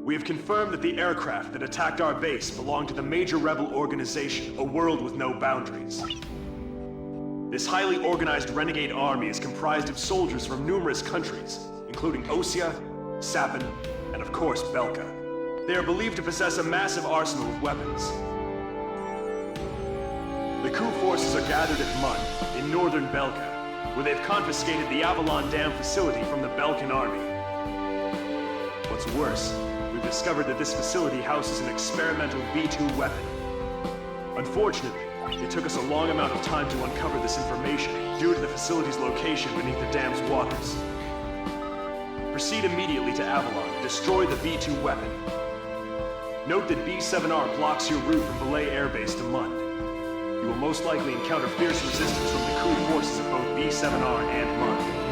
We have confirmed that the aircraft that attacked our base belonged to the major rebel organization, A World with No Boundaries. This highly organized renegade army is comprised of soldiers from numerous countries, including Osea, Sapin, and of course Belka. They are believed to possess a massive arsenal of weapons. The coup forces are gathered at Mun, in northern Belka, where they've confiscated the Avalon Dam facility from the Belkan army. What's worse, we've discovered that this facility houses an experimental V2 weapon. Unfortunately, it took us a long amount of time to uncover this information due to the facility's location beneath the dam's waters. Proceed immediately to Avalon and destroy the V2 weapon. Note that B7R blocks your route from Belay Air Base to Mun. You will most likely encounter fierce resistance from the coup forces of both B7R and Mun.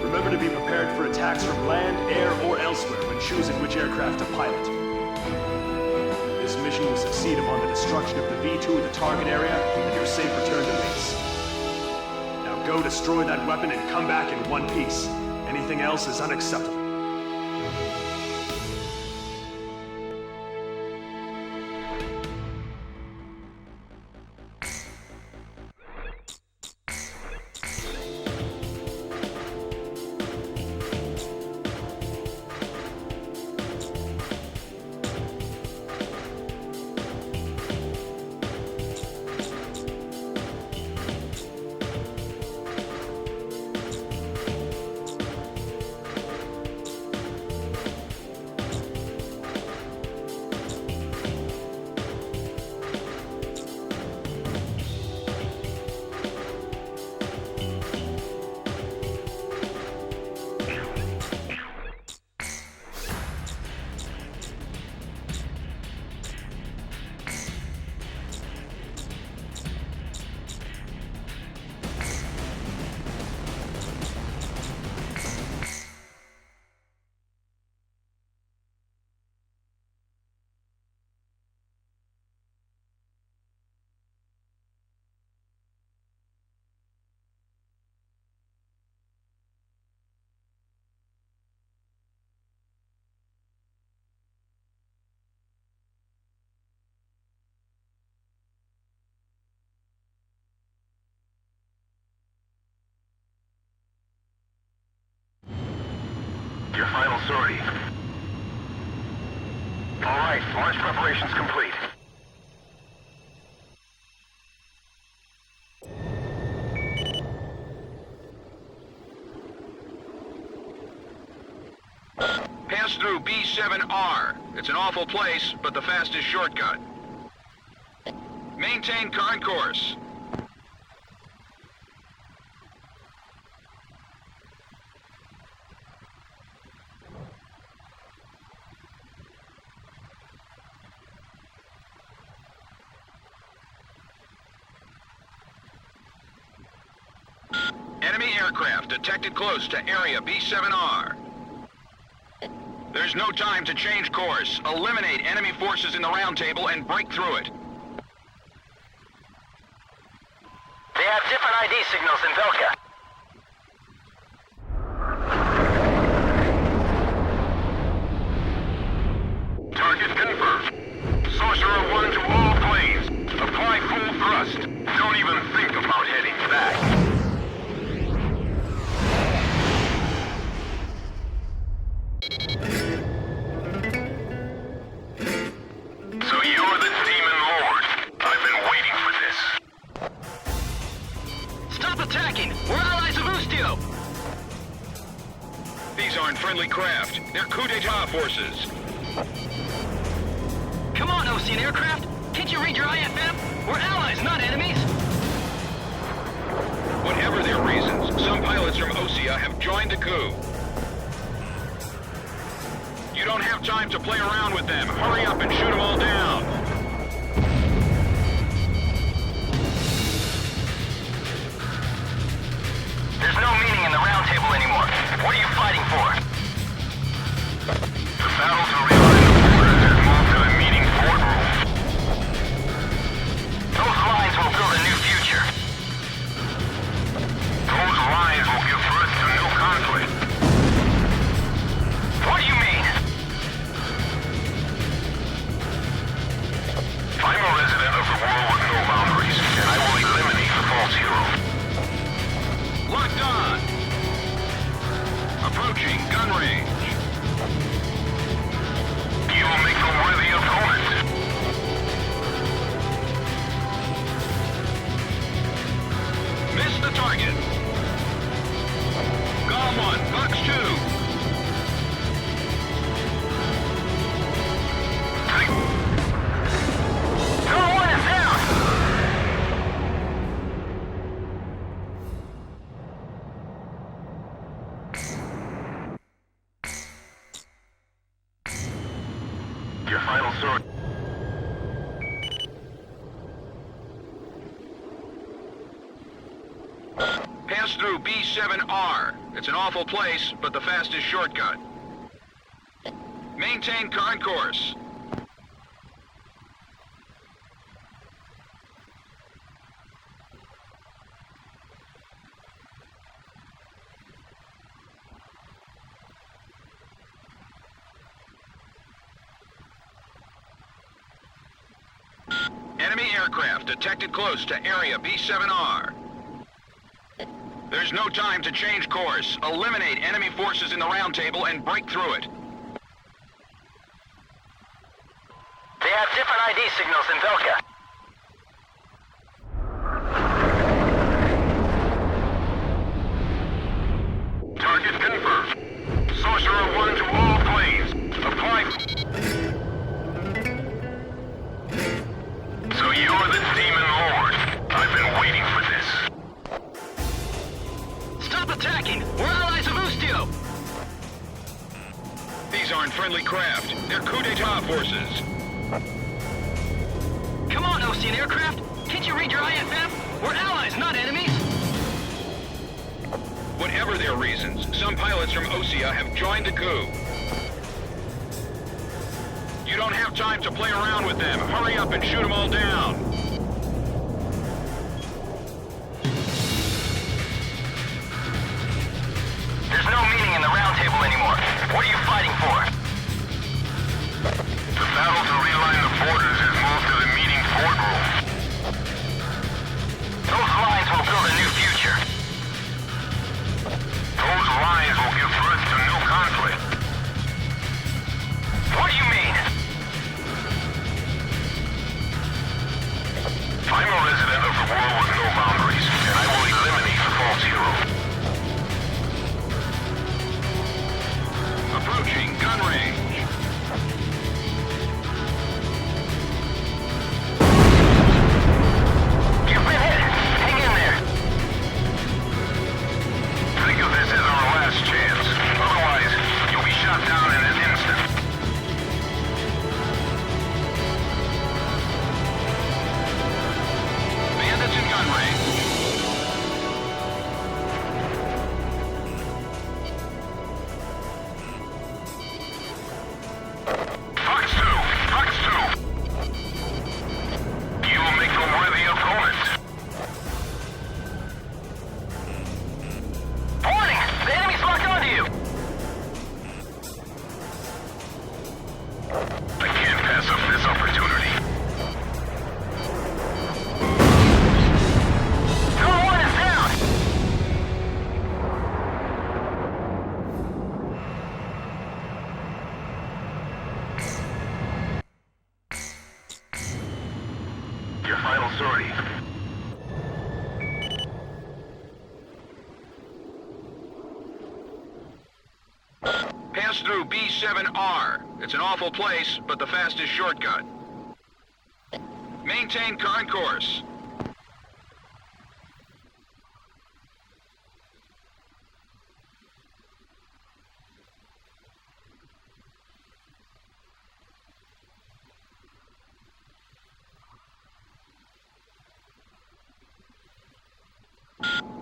Remember to be prepared for attacks from land, air, or elsewhere when choosing which aircraft to pilot. This mission will succeed upon the destruction of the V2 in the target area and your safe return to base. Now go destroy that weapon and come back in one piece. Anything else is unacceptable. Your final sortie. All right, launch preparations complete. Pass through B7R. It's an awful place, but the fastest shortcut. Maintain current course. Enemy aircraft detected close to area B7R. There's no time to change course. Eliminate enemy forces in the round table and break through it. They have different ID signals in Belka. Target confirmed. Sorcerer 1 to all planes. Apply full thrust. Don't even think about heading back. So you're the Demon Lord. I've been waiting for this. Stop attacking! We're allies of Ustio! These aren't friendly craft. They're coup d'etat forces. Come on, Ocean aircraft! Can't you read your IFM? We're allies, not enemies! Whatever their reasons, some pilots from Osea have joined the coup. You don't have time to play around with them. Hurry up and shoot them all down. There's no meaning in the round table anymore. What are you fighting for? The battle to realign the borders has moved to the meeting boardroom. Those lines will build a new future. Those lines will give birth to new conflict. What do you mean? Approaching gun range. You will make a worthy opponent. Missed the target. Golem 1, Fox 2. Golem 1 is down. Your final sword. Pass through B7R. It's an awful place, but the fastest shortcut. Maintain current course. Enemy aircraft detected close to area B7R. There's no time to change course. Eliminate enemy forces in the round table and break through it. They have different ID signals in Velka. Target confirmed. Sorcerer 1 to all planes. Apply. So you're the Demon Lord. I've been waiting for this. Stop attacking! We're allies of Ustio! These aren't friendly craft. They're coup d'etat forces. Come on, Ostian aircraft! Can't you read your IFM? We're allies, not enemies! Whatever their reasons, some pilots from Osea have joined the coup. You don't have time to play around with them. Hurry up and shoot them all down. There's no meaning in the round table anymore. What are you fighting for? The battle to realign the borders has moved to the meeting boardroom. Those lines will build a new future. Those lines will give birth to new conflict. What do you mean? I'm a resident of the world with no boundaries, and I will eliminate the false hero. Approaching gun range. You've been hit! Hang in there! Think of this as our last chance. Otherwise, you'll be shot down in an instant. Bandits in gun range. Fox 2! Fox 2! You will make a worthy opponent. Warning! The enemy's locked onto you! I can't pass up this opportunity. Golem 1 is down! Your final sortie. Pass through B7R. It's an awful place, but the fastest shortcut. Maintain current course.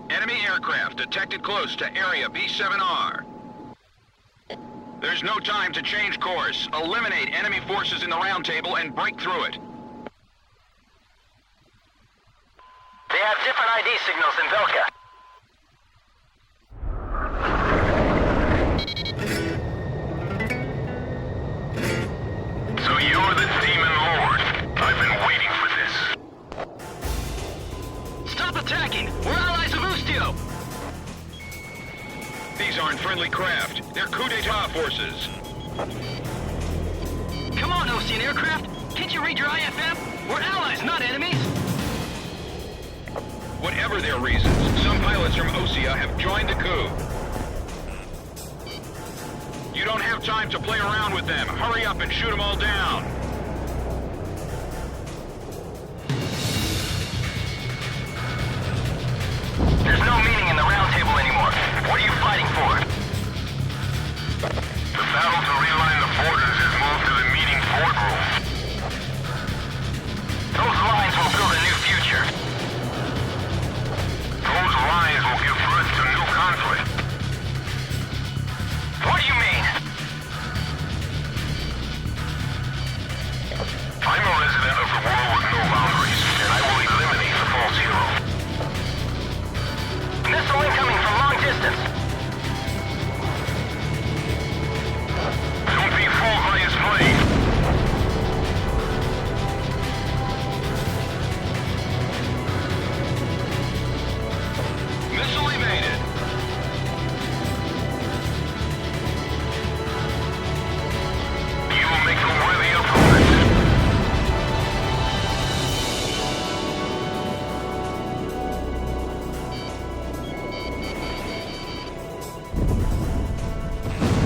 Enemy aircraft detected close to area B7R. There's no time to change course. Eliminate enemy forces in the round table and break through it. They have different ID signals in Velka. So you're the Demon Lord. I've been waiting for this. Stop attacking! We're allies of Ustio! These aren't friendly craft. They're coup d'etat forces. Come on, Ocean aircraft. Can't you read your IFM? We're allies, not enemies. Whatever their reasons, some pilots from Osea have joined the coup. You don't have time to play around with them. Hurry up and shoot them all down. There's no meaning in the round table anymore. What are you fighting for? The battle to realign the borders has moved to the meeting boardroom. Those lines will build a new future. Those lines will give birth to new conflict. What do you mean? I'm a resident of the world with no boundaries, and I will eliminate the false hero. Missile incoming from long distance. Don't be fooled by his plane. Missile evaded. You will make a worthy opponent.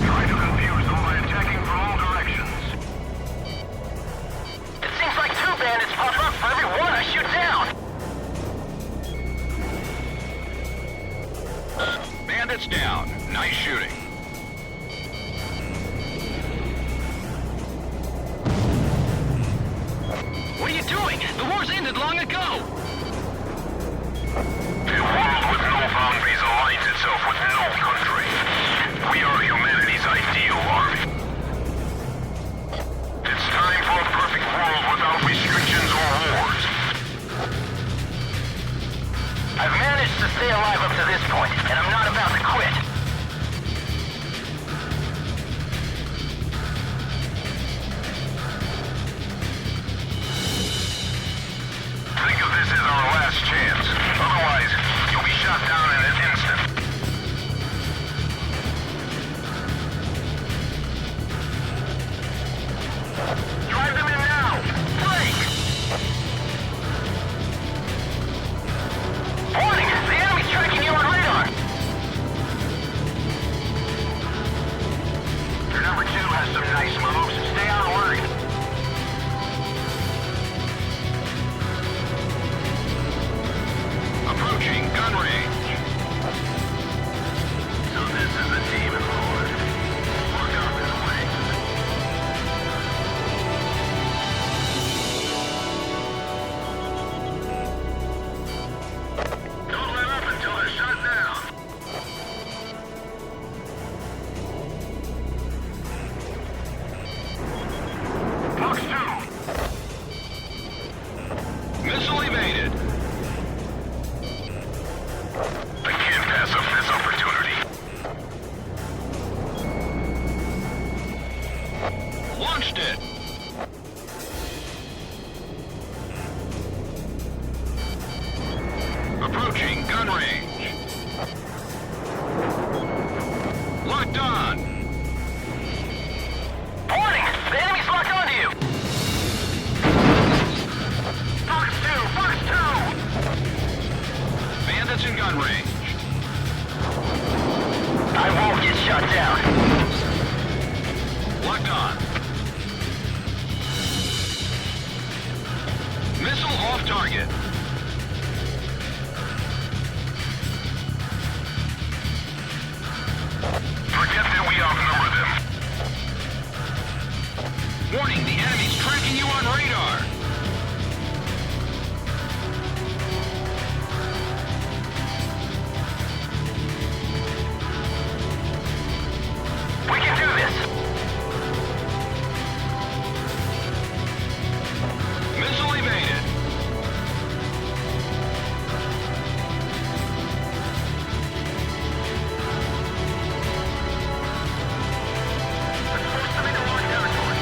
Try to confuse them by attacking from all directions. It seems like 2 bandits pop up for every one I shoot down. Bandits down. Nice shooting. What are you doing? The war's ended long ago. A world with no boundaries aligns itself with no country. We are humanity's ideal army. It's time for a perfect world without restrictions or wars. I've managed to stay alive up to this point, and I'm not about to quit. Think of this as our last chance. Otherwise, you'll be shot down in an instant. Drive them in now! Blake! Warning! The enemy's tracking you on radar! Your number 2 has some nice moves. Stay on alert. Approaching gun range. So this is the demon lord. Look up his wings. Don't let up until they're shot down. Box 2. Missile evaded. I can't pass up this opportunity. Launched it! Approaching gun range. Locked on! Warning! The enemy's locked onto you! Box 2! Box 2! Bandits in gun range. I won't get shot down. Locked on. Missile off target. Forget that we outnumber them. Warning, the enemy's tracking you on radar. We can do this! Missile evaded. It's supposed to be the war territory.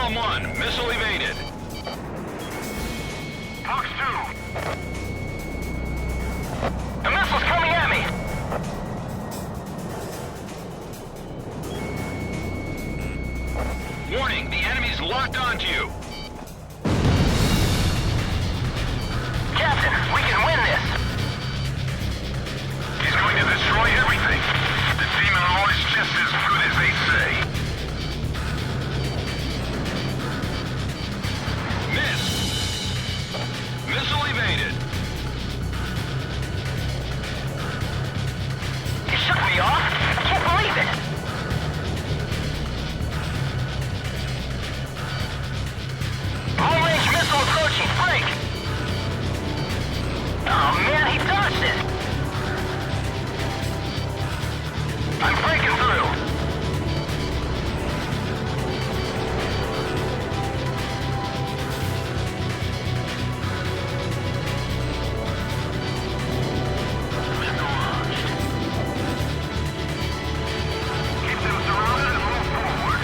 Column 1, missile evaded. Fox 2. The missile's coming at me. Warning, the enemy's locked onto you. Captain, we can win this. He's going to destroy everything. The demon law is just as good as they say. Missed. Missile evaded. You shook me off. I can't believe it. Long-range missile approaching. Break. Oh man, he dodged it. I'm breaking through. Keep them surrounded and move forward.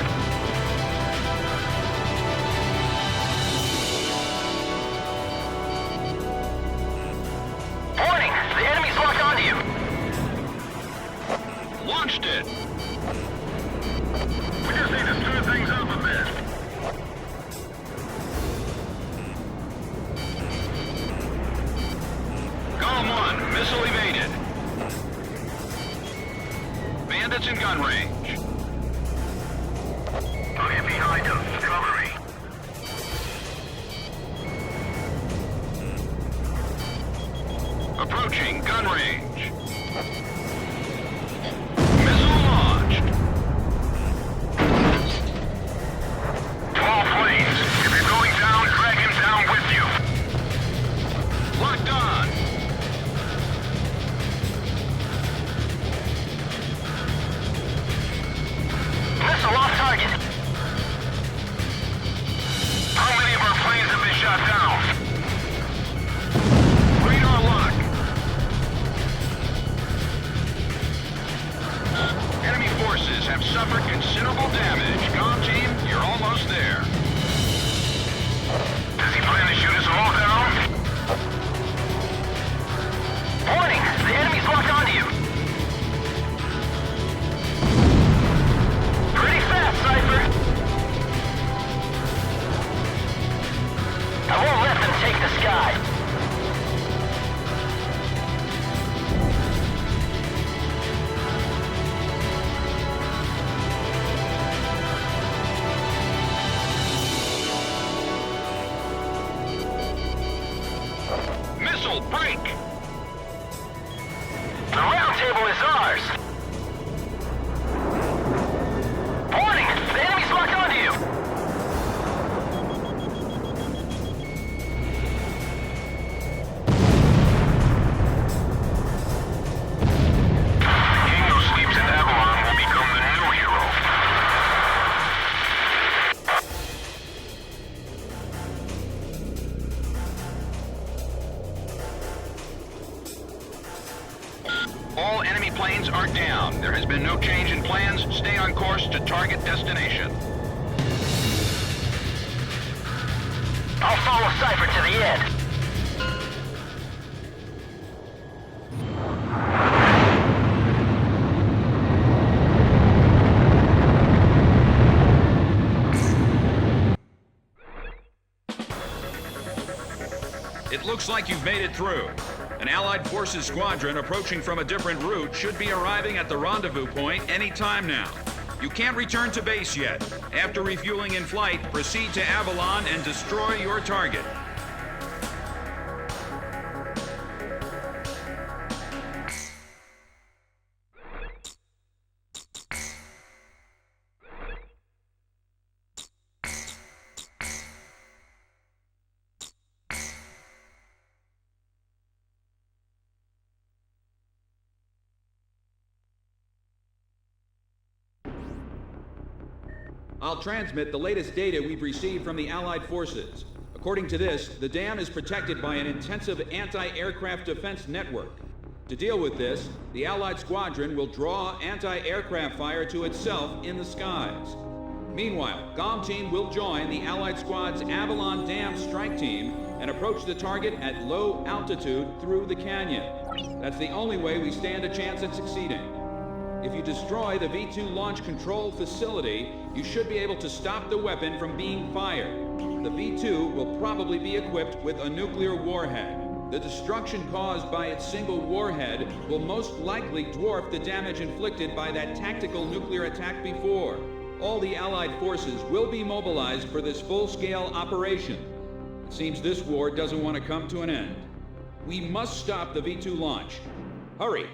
Warning, the enemy's locked onto you. Launched it. We just need to stir things up a bit. Column 1, missile evaded. Bandits in gun range. I'll get behind them. Cover me. Approaching gun range. Missile launched. 12 planes. If you're going down, drag him down with you. Locked on. Missile off target. How many of our planes have been shot down? Radar lock. Enemy forces have suffered considerable damage. Comm team, you're almost there. Does he plan to shoot us all down? Warning, the enemy's locked onto you. Pretty fast, Cypher. I won't let them take the sky. Missile break. The round table is ours. Warning, the enemy's locked onto you. King who sleeps in Avalon will become the new hero. All enemy planes are down. There has been no change in plans. Stay on course to target destination. I'll follow Cypher to the end. It looks like you've made it through. An Allied Forces squadron approaching from a different route should be arriving at the rendezvous point any time now. You can't return to base yet. After refueling in flight, proceed to Avalon and destroy your target. I'll transmit the latest data we've received from the Allied forces. According to this, the dam is protected by an intensive anti-aircraft defense network. To deal with this, the Allied squadron will draw anti-aircraft fire to itself in the skies. Meanwhile, GOM team will join the Allied squad's Avalon Dam strike team and approach the target at low altitude through the canyon. That's the only way we stand a chance at succeeding. If you destroy the V2 launch control facility, you should be able to stop the weapon from being fired. The V2 will probably be equipped with a nuclear warhead. The destruction caused by its single warhead will most likely dwarf the damage inflicted by that tactical nuclear attack before. All the Allied forces will be mobilized for this full-scale operation. It seems this war doesn't want to come to an end. We must stop the V2 launch. Hurry!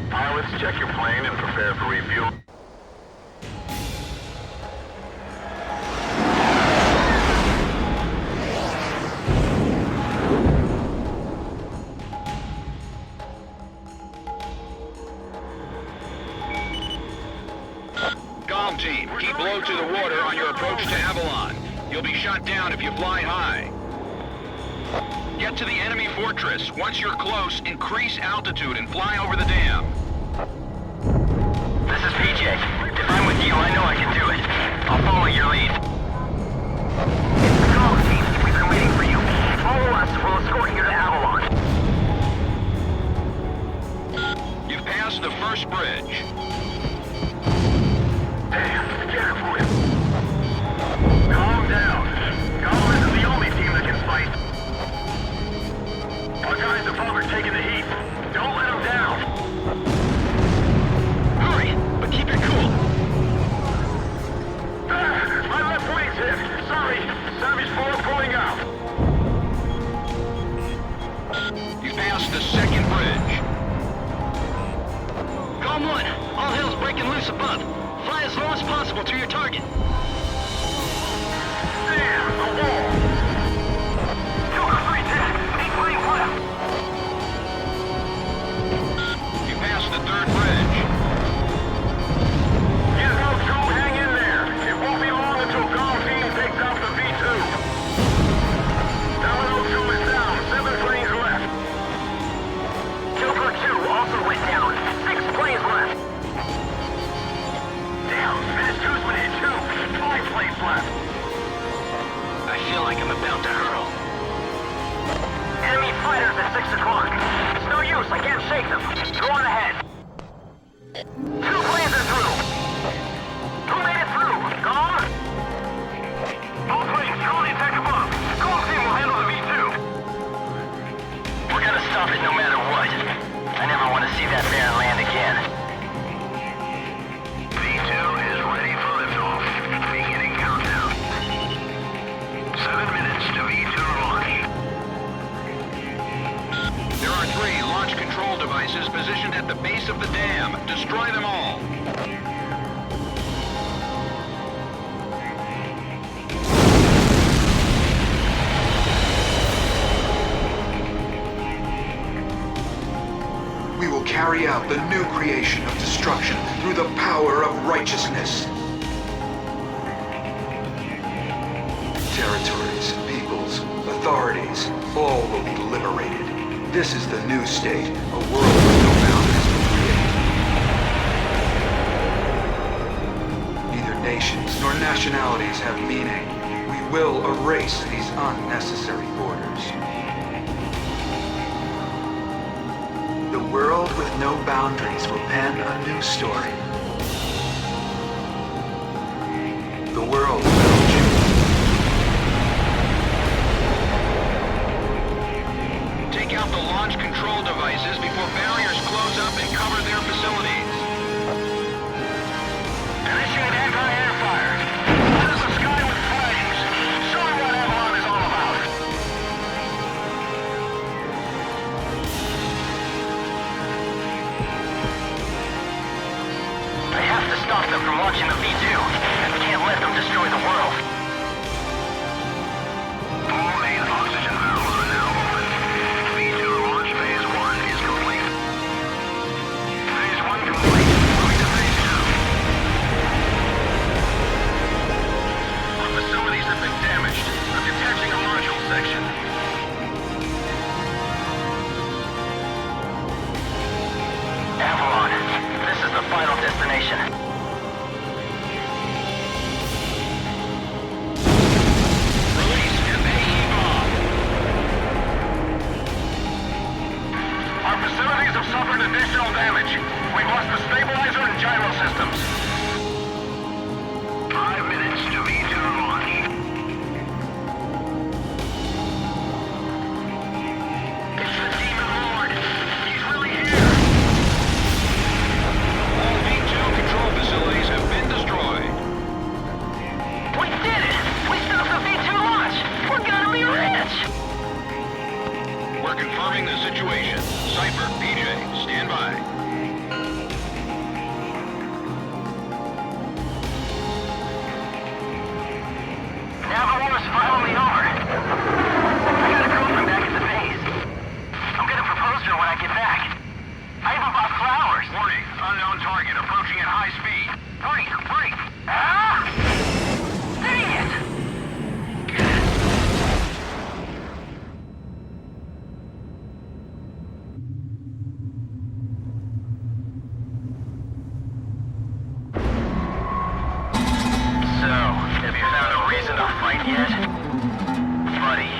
Pilots, check your plane and prepare for refuel. GOM team, keep low to the water on your approach to Avalon. You'll be shot down if you fly high. Get to the enemy fortress. Once you're close, increase altitude and fly over the dam. This is PJ. If I'm with you, I know I can do it. I'll follow your lead. Go, team. We've been waiting for you. Follow us. We'll escort you to Avalon. You've passed the first bridge. Damn, careful. Calm down. GOM isn't the only team that can fight. Our guys above are taking the heat. Don't let them down. Hurry, but keep it cool. My left wing's hit. Sorry. Savage 4 pulling out. You've passed the second bridge. GOM 1, all hell's breaking loose above. Fly as low as possible to your target. Damn, a wall. 2 or 3 dead. 8 planes left. You passed the third bridge. Gizmo 2, hang in there. It won't be long until GOM team takes out the V2. Domino 2 is down. 7 planes left. Joker 2 also went down. 6 planes left. Down. Menace 2's been hit too. 5 planes left. I feel like I'm about to hurl. Enemy fighters at 6 o'clock. It's no use. I can't shake them. Go on ahead. 2 planes are through. Who made it through? GOM? All planes, throw the attack above. GOM team will handle the V2. We're gonna stop it no matter what. I never want to see that bear land again. V2 is ready for liftoff. Beginning countdown. 7 minutes to V2 launch. There are 3 launch control devices positioned at the base of the dam. Destroy them all. We will carry out the new creation of destruction through the power of righteousness. Territories, peoples, authorities, all will be liberated. This is the new state, a world with no boundaries will create. Neither nations nor nationalities have meaning. We will erase these unnecessary borders. The world with no boundaries will pen a new story. The world without you. Take out the launch control devices before barriers close up and cover their facilities. Initiate anti-air fire. That is the sky with flames. Show me what Avalon is all about. I have to stop them from launching the V2. I can't let them destroy the world. All main oxygen valves are now open. V2 launch phase 1 is complete. Phase 1 complete. Moving to phase 2. yet? Buddy.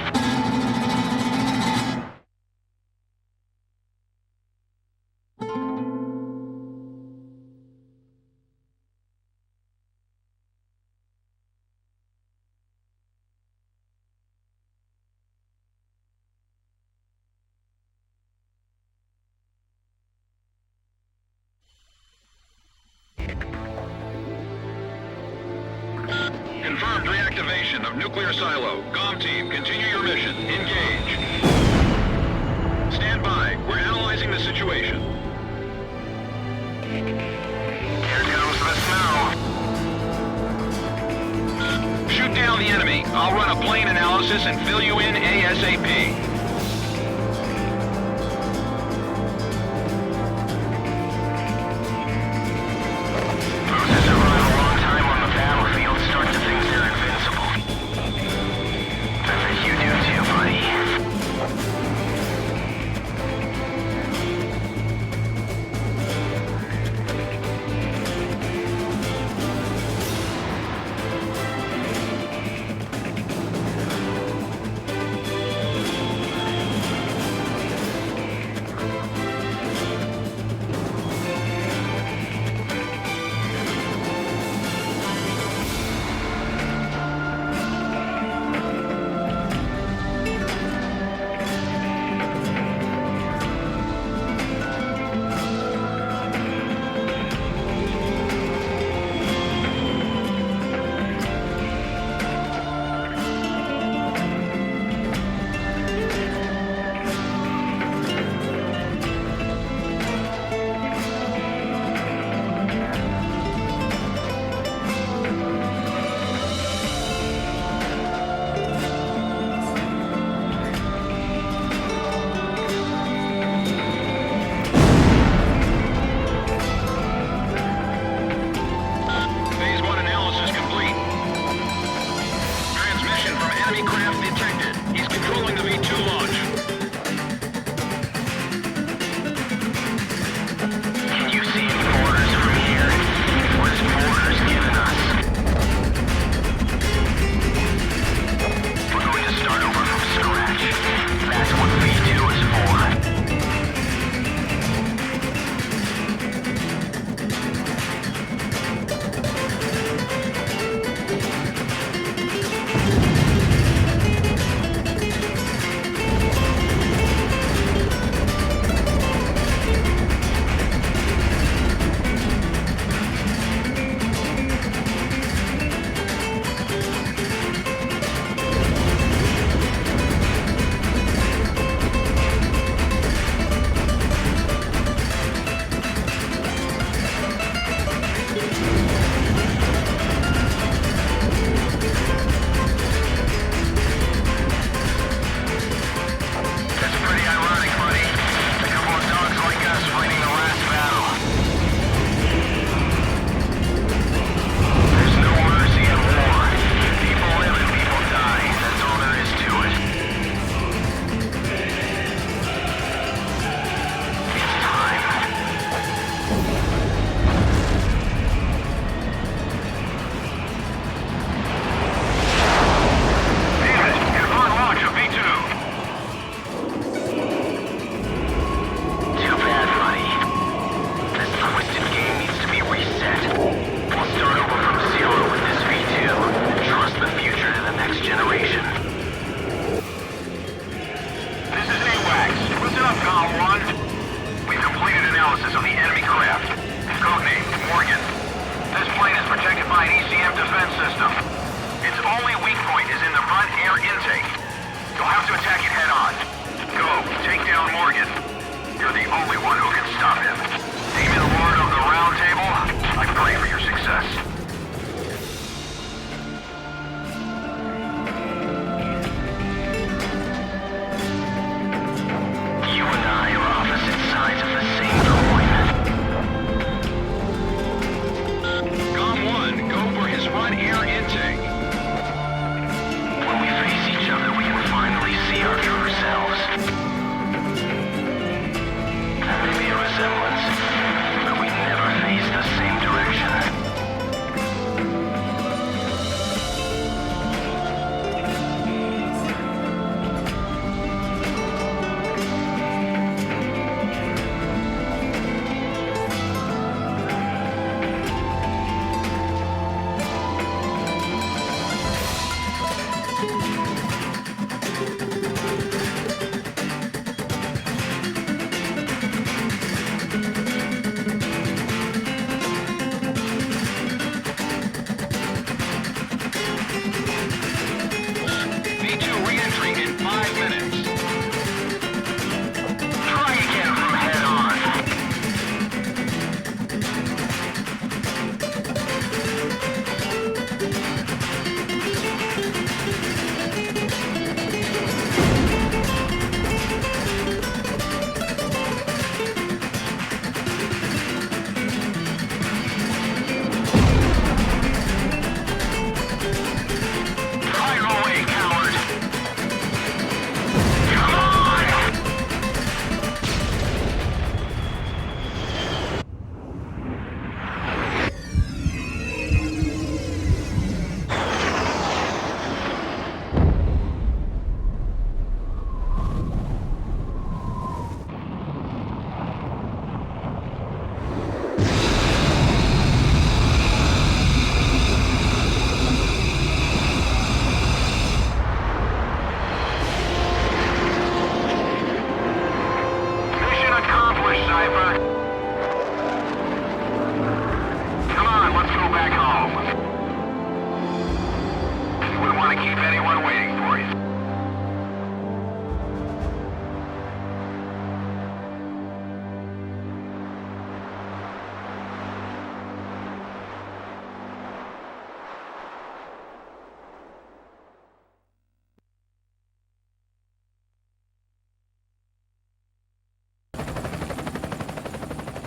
Confirmed reactivation of nuclear silo. GOM team, continue your mission. Engage. Stand by. We're analyzing the situation. Here comes the snow. Shoot down the enemy. I'll run a plane analysis and fill you in ASAP. Bruises survive a long time on the battlefield. Start to think they're invincible. I think you do too, buddy.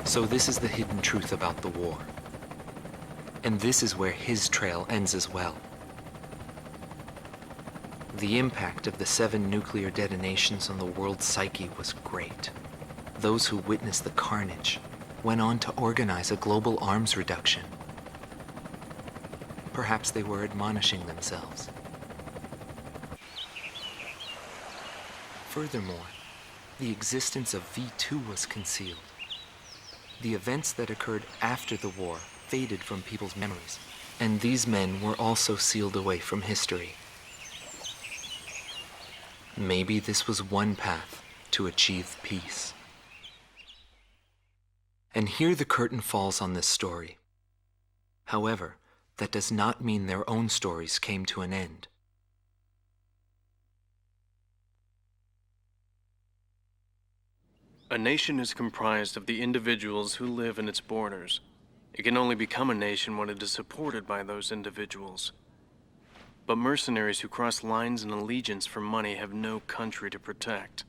So this is the hidden truth about the war. And this is where his trail ends as well. The impact of the 7 nuclear detonations on the world's psyche was great. Those who witnessed the carnage went on to organize a global arms reduction. Perhaps they were admonishing themselves. Furthermore, the existence of V2 was concealed. The events that occurred after the war faded from people's memories, and these men were also sealed away from history. Maybe this was one path to achieve peace. And here the curtain falls on this story. However, that does not mean their own stories came to an end. A nation is comprised of the individuals who live in its borders. It can only become a nation when it is supported by those individuals. But mercenaries who cross lines in allegiance for money have no country to protect.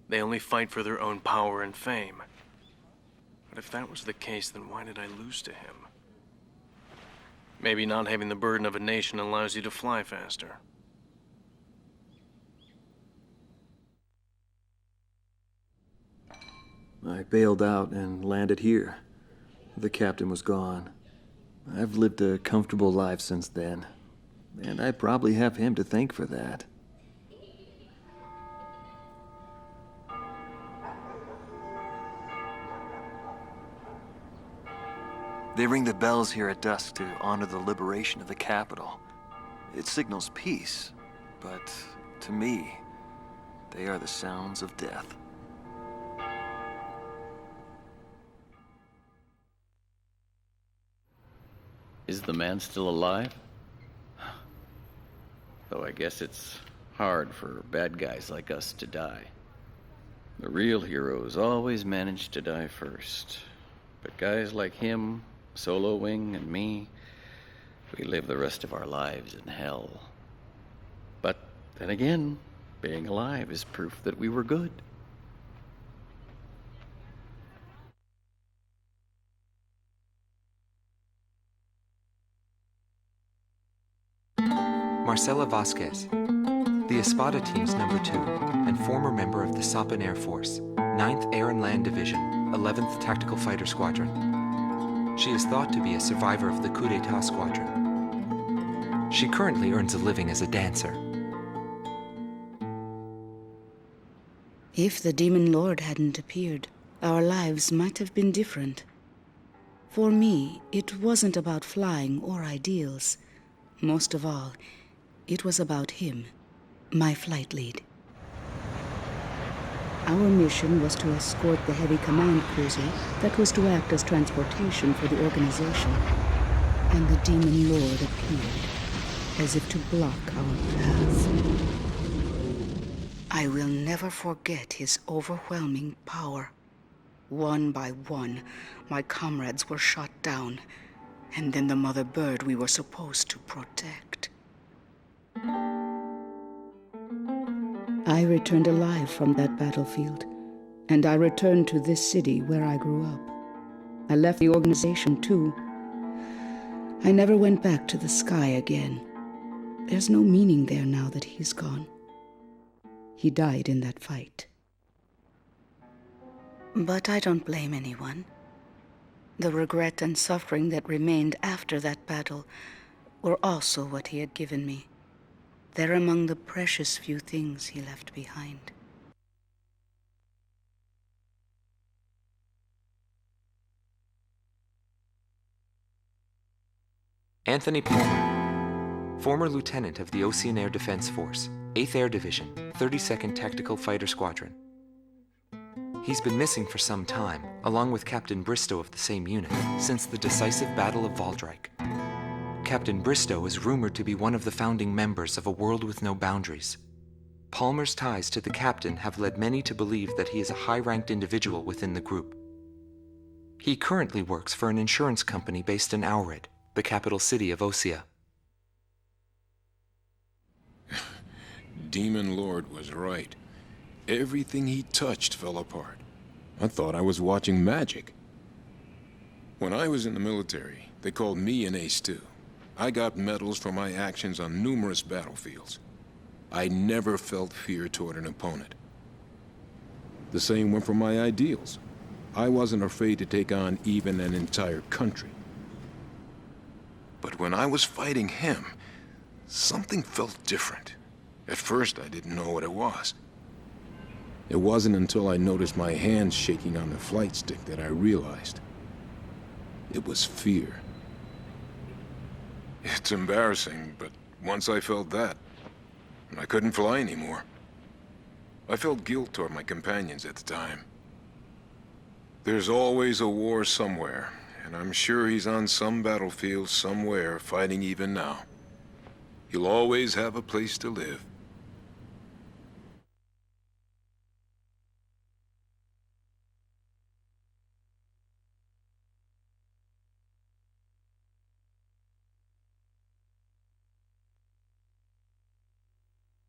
They only fight for their own power and fame. But if that was the case, then why did I lose to him? Maybe not having the burden of a nation allows you to fly faster. I bailed out and landed here. The captain was gone. I've lived a comfortable life since then, and I probably have him to thank for that. They ring the bells here at dusk to honor the liberation of the capital. It signals peace, but to me, they are the sounds of death. Is the man still alive? Though I guess it's hard for bad guys like us to die. The real heroes always manage to die first. But guys like him, Solo Wing, and me, we live the rest of our lives in hell. But then again, being alive is proof that we were good. Marcela Vasquez, the Espada team's number 2 and former member of the Sapan Air Force, 9th Air and Land Division, 11th Tactical Fighter Squadron. She is thought to be a survivor of the coup d'etat squadron. She currently earns a living as a dancer. If the Demon Lord hadn't appeared, our lives might have been different. For me, it wasn't about flying or ideals. Most of all, it was about him, my flight lead. Our mission was to escort the heavy command cruiser that was to act as transportation for the organization. And the Demon Lord appeared, as if to block our path. I will never forget his overwhelming power. One by one, my comrades were shot down, and then the mother bird we were supposed to protect. I returned alive from that battlefield, and I returned to this city where I grew up. I left the organization too. I never went back to the sky again. There's no meaning there now that he's gone. He died in that fight. But I don't blame anyone. The regret and suffering that remained after that battle were also what he had given me. They're among the precious few things he left behind. Anthony Palmer, former lieutenant of the Ocean Air Defense Force, 8th Air Division, 32nd Tactical Fighter Squadron. He's been missing for some time, along with Captain Bristow of the same unit, since the decisive Battle of Valdreich. Captain Bristow is rumored to be one of the founding members of A World with No Boundaries. Palmer's ties to the captain have led many to believe that he is a high-ranked individual within the group. He currently works for an insurance company based in Aurid, the capital city of Osea. Demon Lord was right. Everything he touched fell apart. I thought I was watching magic. When I was in the military, they called me an ace too. I got medals for my actions on numerous battlefields. I never felt fear toward an opponent. The same went for my ideals. I wasn't afraid to take on even an entire country. But when I was fighting him, something felt different. At first, I didn't know what it was. It wasn't until I noticed my hands shaking on the flight stick that I realized. It was fear. It's embarrassing, but once I felt that, I couldn't fly anymore. I felt guilt toward my companions at the time. There's always a war somewhere, and I'm sure he's on some battlefield somewhere fighting even now. He'll always have a place to live.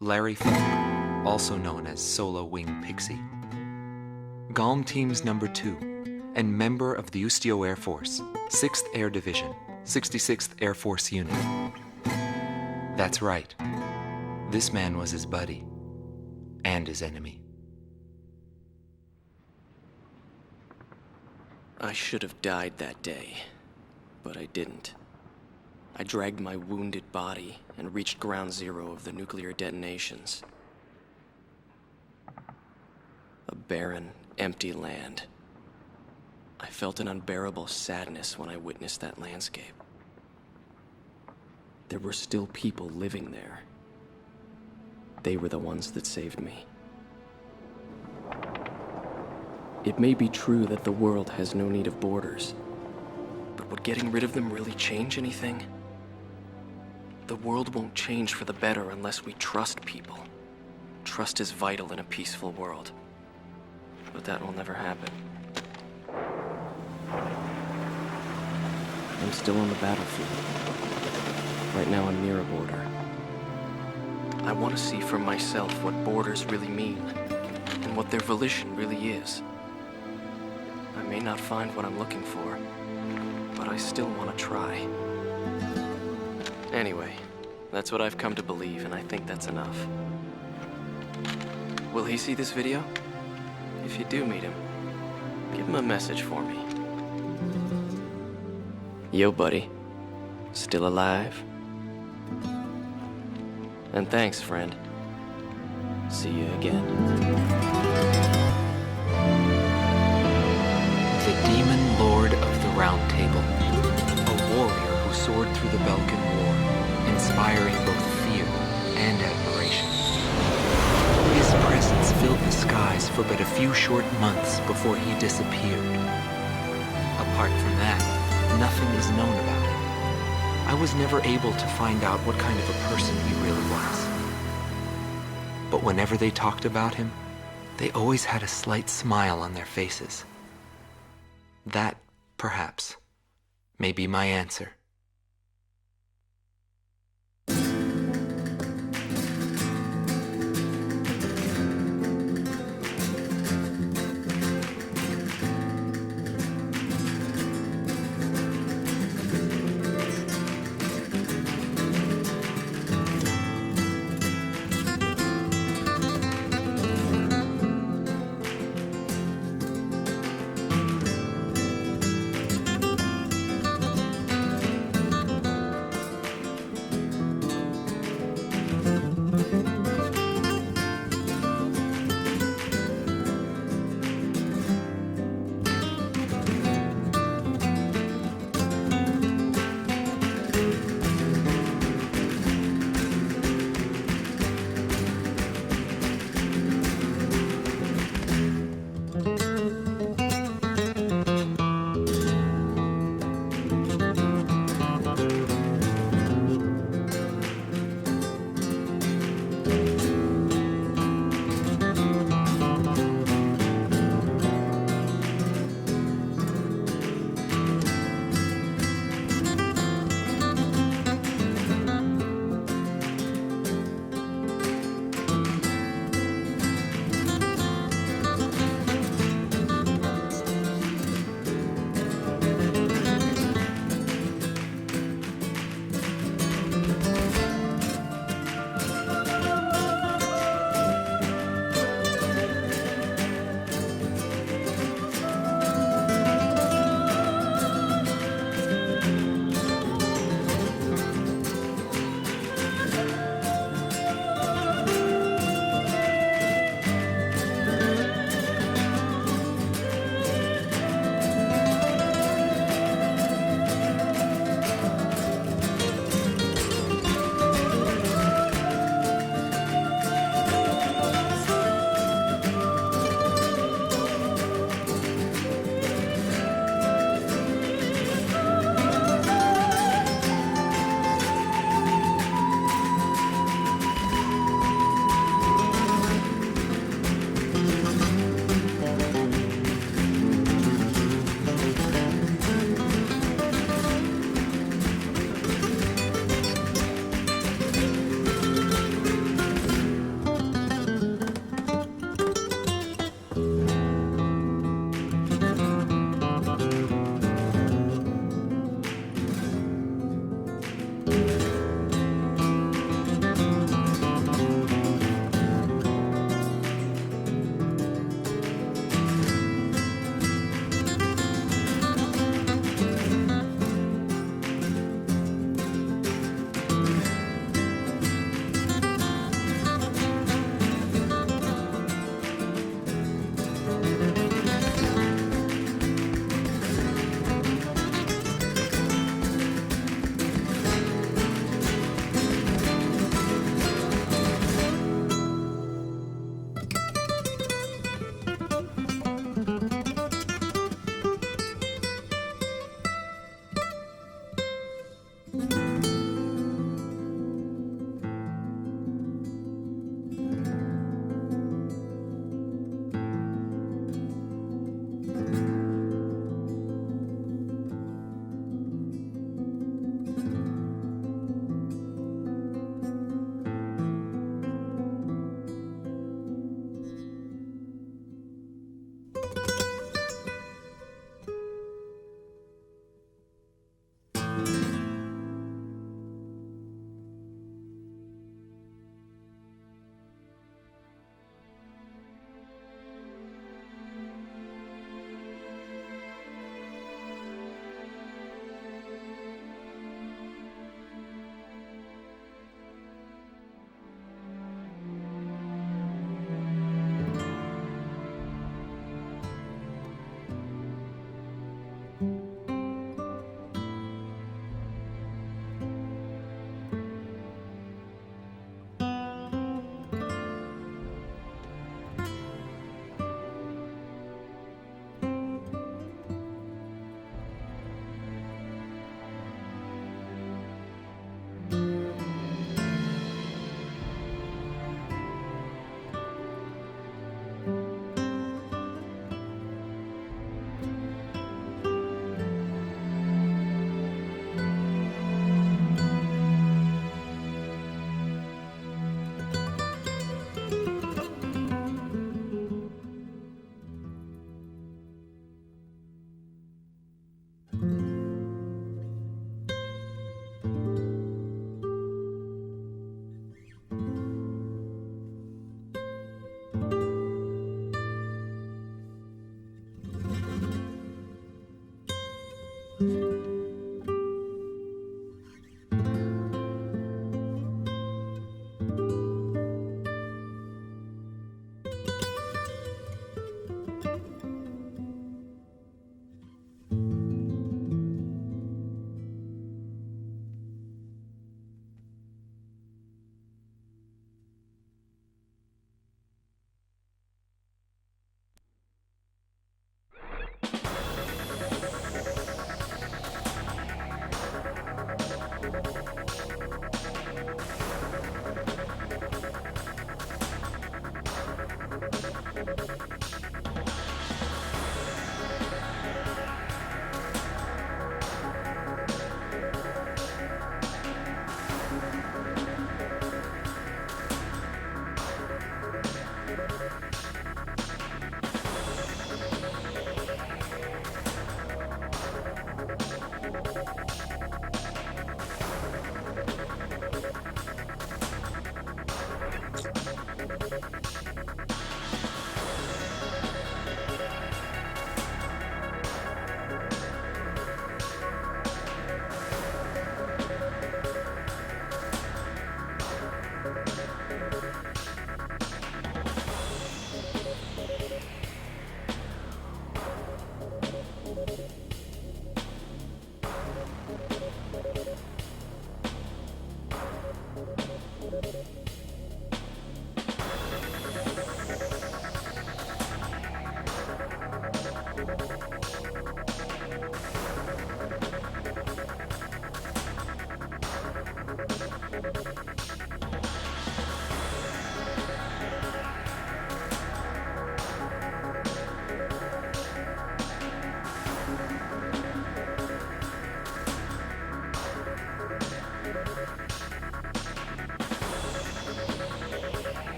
Larry Falk, also known as Solo Wing Pixie. GALM Team's number 2, and member of the Ustio Air Force, 6th Air Division, 66th Air Force Unit. That's right. This man was his buddy, and his enemy. I should have died that day, but I didn't. I dragged my wounded body and reached ground zero of the nuclear detonations. A barren, empty land. I felt an unbearable sadness when I witnessed that landscape. There were still people living there. They were the ones that saved me. It may be true that the world has no need of borders, but would getting rid of them really change anything? The world won't change for the better unless we trust people. Trust is vital in a peaceful world. But that will never happen. I'm still on the battlefield. Right now I'm near a border. I want to see for myself what borders really mean, and what their volition really is. I may not find what I'm looking for, but I still want to try. Anyway, that's what I've come to believe, and I think that's enough. Will he see this video? If you do meet him, give him a message for me. Yo, buddy. Still alive? And thanks, friend. See you again. The Demon Lord of the Round Table. A warrior who soared through the Balkan War, inspiring both fear and admiration. His presence filled the skies for but a few short months before he disappeared. Apart from that, nothing is known about him. I was never able to find out what kind of a person he really was. But whenever they talked about him, they always had a slight smile on their faces. That, perhaps, may be my answer.